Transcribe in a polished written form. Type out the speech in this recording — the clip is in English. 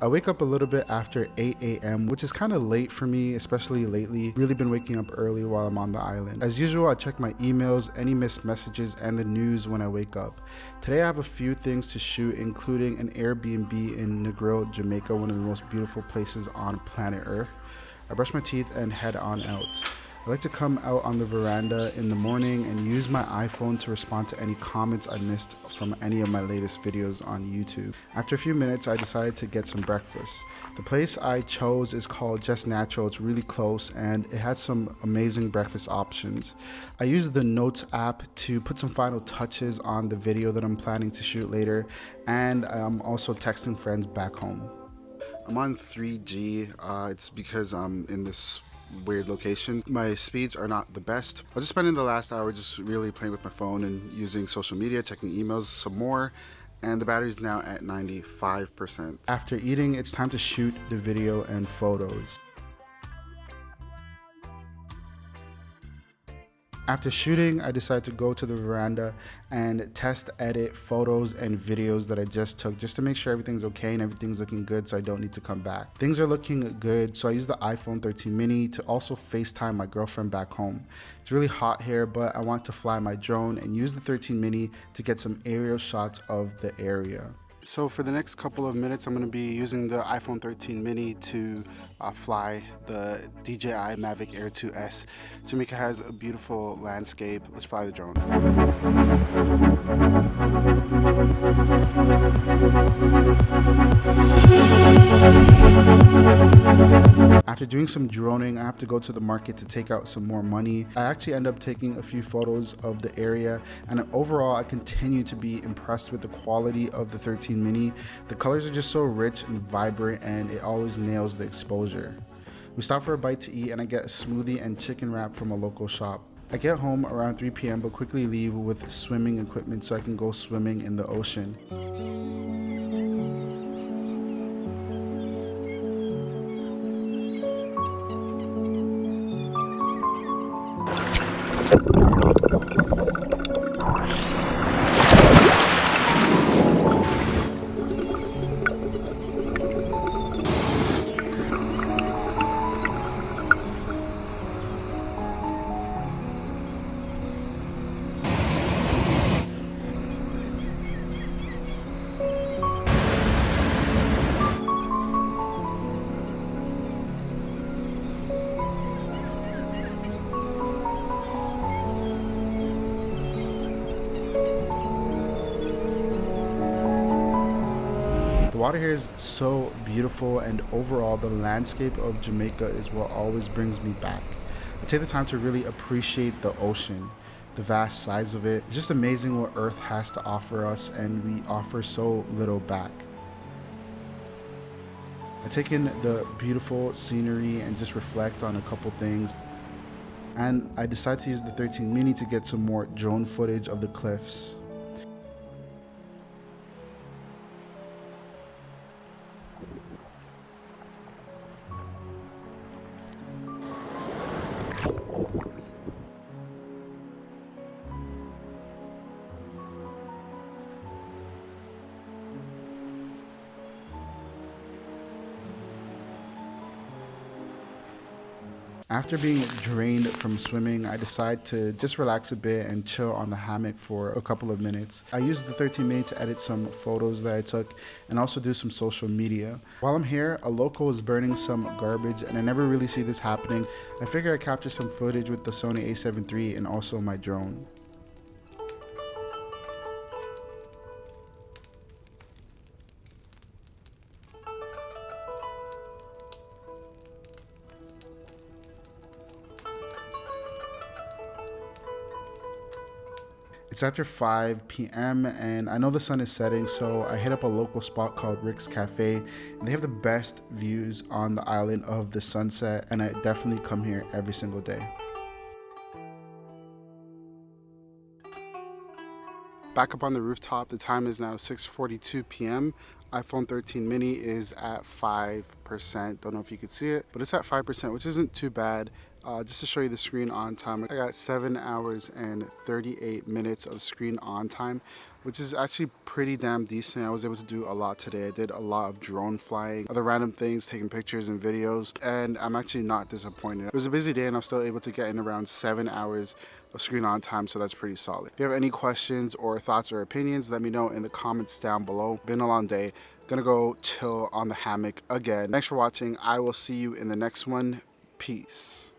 I wake up a little bit after 8 a.m., which is kind of late for me, especially lately. Really been waking up early while I'm on the island. As usual, I check my emails, any missed messages, and the news when I wake up. Today I have a few things to shoot, including an Airbnb in Negril, Jamaica, one of the most beautiful places on planet Earth. I brush my teeth and head on out. I like to come out on the veranda in the morning and use my iPhone to respond to any comments I missed from any of my latest videos on YouTube. After a few minutes, I decided to get some breakfast. The place I chose is called Just Natural. It's really close and it had some amazing breakfast options. I used the Notes app to put some final touches on the video that I'm planning to shoot later, and I'm also texting friends back home. I'm on 3G. It's because I'm in this weird location. My speeds are not the best. I was just spending the last hour just really playing with my phone and using social media, checking emails some more, and the battery's now at 95%. After eating, it's time to shoot the video and photos. After shooting, I decided to go to the veranda and test edit photos and videos that I just took, just to make sure everything's okay and everything's looking good so I don't need to come back. Things are looking good, so I used the iPhone 13 mini to also FaceTime my girlfriend back home. It's really hot here, but I want to fly my drone and use the 13 mini to get some aerial shots of the area. So for the next couple of minutes, I'm going to be using the iPhone 13 mini to fly the DJI Mavic Air 2S. Jamaica has a beautiful landscape. Let's fly the drone. After doing some droning, I have to go to the market to take out some more money. I actually end up taking a few photos of the area, and overall I continue to be impressed with the quality of the 13 mini. The colors are just so rich and vibrant, and it always nails the exposure. We stop for a bite to eat and I get a smoothie and chicken wrap from a local shop. I get home around 3 p.m. but quickly leave with swimming equipment so I can go swimming in the ocean. The water here is so beautiful, and overall the landscape of Jamaica is what always brings me back. I take the time to really appreciate the ocean, the vast size of it. It's just amazing what Earth has to offer us, and we offer so little back. I take in the beautiful scenery and just reflect on a couple things. And I decide to use the 13 mini to get some more drone footage of the cliffs. After being drained from swimming, I decide to just relax a bit and chill on the hammock for a couple of minutes. I used the 13 mini to edit some photos that I took and also do some social media. While I'm here, a local is burning some garbage, and I never really see this happening. I figure I'd capture some footage with the Sony a7 III and also my drone. It's after 5 p.m. and I know the sun is setting, so I hit up a local spot called Rick's Cafe, and they have the best views on the island of the sunset, and I definitely come here every single day. Back up on the rooftop, the time is now 6:42 p.m. iPhone 13 mini is at 5%. Don't know if you could see it, but it's at 5%, which isn't too bad. Just to show you the screen on time, I got 7 hours and 38 minutes of screen on time, which is actually pretty damn decent. I was able to do a lot today. I did a lot of drone flying, other random things, taking pictures and videos, and I'm actually not disappointed. It was a busy day and I'm still able to get in around 7 hours of screen on time, so that's pretty solid. If you have any questions or thoughts or opinions, let me know in the comments down below. Been a long day. Gonna go chill on the hammock again. Thanks for watching. I will see you in the next one. Peace.